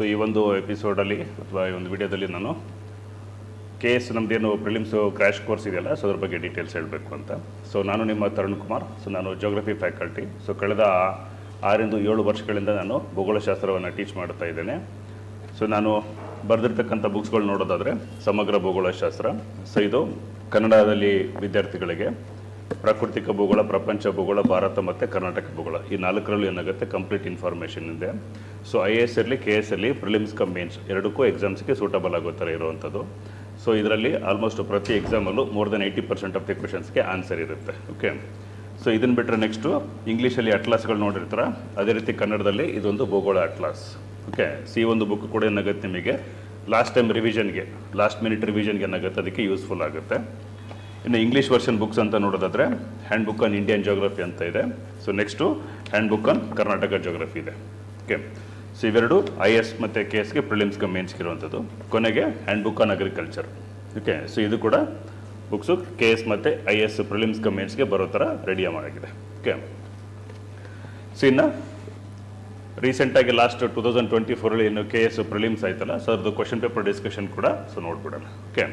So ಈ ಒಂದು ಎಪಿಸೋಡಲ್ಲಿ ಅಥವಾ ಈ ಒಂದು ವಿಡಿಯೋದಲ್ಲಿ ನಾನು KAS ನಮ್ಮದೇನು ಪ್ರಿಲಿಮ್ಸು ಕ್ರ್ಯಾಶ್ ಕೋರ್ಸ್ ಇದೆಯಲ್ಲ, ಸೊ ಅದ್ರ ಬಗ್ಗೆ ಡೀಟೇಲ್ಸ್ ಹೇಳಬೇಕು ಅಂತ. ಸೊ ನಾನು ನಿಮ್ಮ ತರುಣ್ ಕುಮಾರ್. ಸೊ ನಾನು ಜೋಗ್ರಫಿ ಫ್ಯಾಕಲ್ಟಿ. ಸೊ ಕಳೆದ 6-7 ವರ್ಷಗಳಿಂದ ನಾನು ಭೂಗೋಳಶಾಸ್ತ್ರವನ್ನು ಟೀಚ್ ಮಾಡ್ತಾ ಇದ್ದೇನೆ. ಸೊ ನಾನು ಬರೆದಿರ್ತಕ್ಕಂಥ ಬುಕ್ಸ್ಗಳು ನೋಡೋದಾದರೆ ಸಮಗ್ರ ಭೂಗೋಳಶಾಸ್ತ್ರ. ಸೊ ಇದು ಕನ್ನಡದಲ್ಲಿ ವಿದ್ಯಾರ್ಥಿಗಳಿಗೆ ಪ್ರಾಕೃತಿಕ ಭೂಗೋಳ, ಪ್ರಪಂಚ ಭೂಗೋಳ, ಭಾರತ ಮತ್ತು ಕರ್ನಾಟಕ ಭೂಗೋಳ, ಈ 4ರಲ್ಲೂ ಏನಾಗುತ್ತೆ ಕಂಪ್ಲೀಟ್ ಇನ್ಫಾರ್ಮೇಷನ್ ಇದೆ. ಸೊ IAS ಇರಲಿ KAS ಇರಲಿ ಪ್ರಿಲಿಮ್ಸ್ ಕಮ್ ಮೇನ್ಸ್ ಎರಡಕ್ಕೂ ಎಕ್ಸಾಮ್ಸ್ಗೆ ಸೂಟಬಲ್ ಆಗೋ ಥರ ಇರುವಂಥದ್ದು. ಸೊ ಇದರಲ್ಲಿ ಆಲ್ಮೋಸ್ಟ್ ಪ್ರತಿ ಎಕ್ಸಾಮಲ್ಲೂ ಮೋರ್ ದೆನ್ 80% ಆಫ್ ದಿ ಕ್ವೆಶನ್ಸ್ಗೆ ಆನ್ಸರ್ ಇರುತ್ತೆ. ಓಕೆ, ಸೊ ಇದನ್ನು ಬಿಟ್ಟರೆ ನೆಕ್ಸ್ಟು ಇಂಗ್ಲೀಷಲ್ಲಿ ಅಟ್ಲಾಸ್ಗಳು ನೋಡಿರ್ತಾರೆ, ಅದೇ ರೀತಿ ಕನ್ನಡದಲ್ಲಿ ಇದೊಂದು ಭೂಗೋಳ ಅಟ್ಲಾಸ್. ಓಕೆ, ಈ ಒಂದು ಬುಕ್ ಕೂಡ ಏನಾಗುತ್ತೆ ನಿಮಗೆ ಲಾಸ್ಟ್ ಟೈಮ್ ರಿವಿಷನ್ಗೆ, ಲಾಸ್ಟ್ ಮಿನಿಟ್ ರಿವಿಷನ್ಗೆ ಏನಾಗುತ್ತೆ ಅದಕ್ಕೆ ಯೂಸ್ಫುಲ್ ಆಗುತ್ತೆ. ಇನ್ನು ಇಂಗ್ಲೀಷ್ ವರ್ಷನ್ ಬುಕ್ಸ್ ಅಂತ ನೋಡೋದಾದರೆ hand book on Indian geography ಅಂತ ಇದೆ. So next hand book on Karnataka geography ಇದೆ. ಓಕೆ, ಸೊ ಇವೆರಡು IAS ಮತ್ತು KASಗೆ ಪ್ರಿಲಿಮ್ಸ್ಗೆ ಮೇನ್ಸ್ಗೆ ಇರುವಂಥದ್ದು. ಕೊನೆಗೆ hand book on agriculture. Okay, so ಇದು ಕೂಡ ಬುಕ್ಸು KAS ಮತ್ತು IAS ಪ್ರಿಲಿಮ್ಸ್ಗೆ ಮೇನ್ಸ್ಗೆ ಬರೋ ಥರ ರೆಡಿ ಮಾಡಾಗಿದೆ. ಓಕೆ, ಸೊ ಇನ್ನು ರೀಸೆಂಟಾಗಿ ಲಾಸ್ಟ್ 2024 ಏನು KAS ಪ್ರಿಲಿಮ್ಸ್ ಆಯ್ತಲ್ಲ, ಸೊ ಅದ್ರದ್ದು ಕ್ವಶನ್ ಪೇಪರ್ ಡಿಸ್ಕಷನ್ ಕೂಡ ಸೊ ನೋಡ್ಬಿಡೋಣ. ಓಕೆ.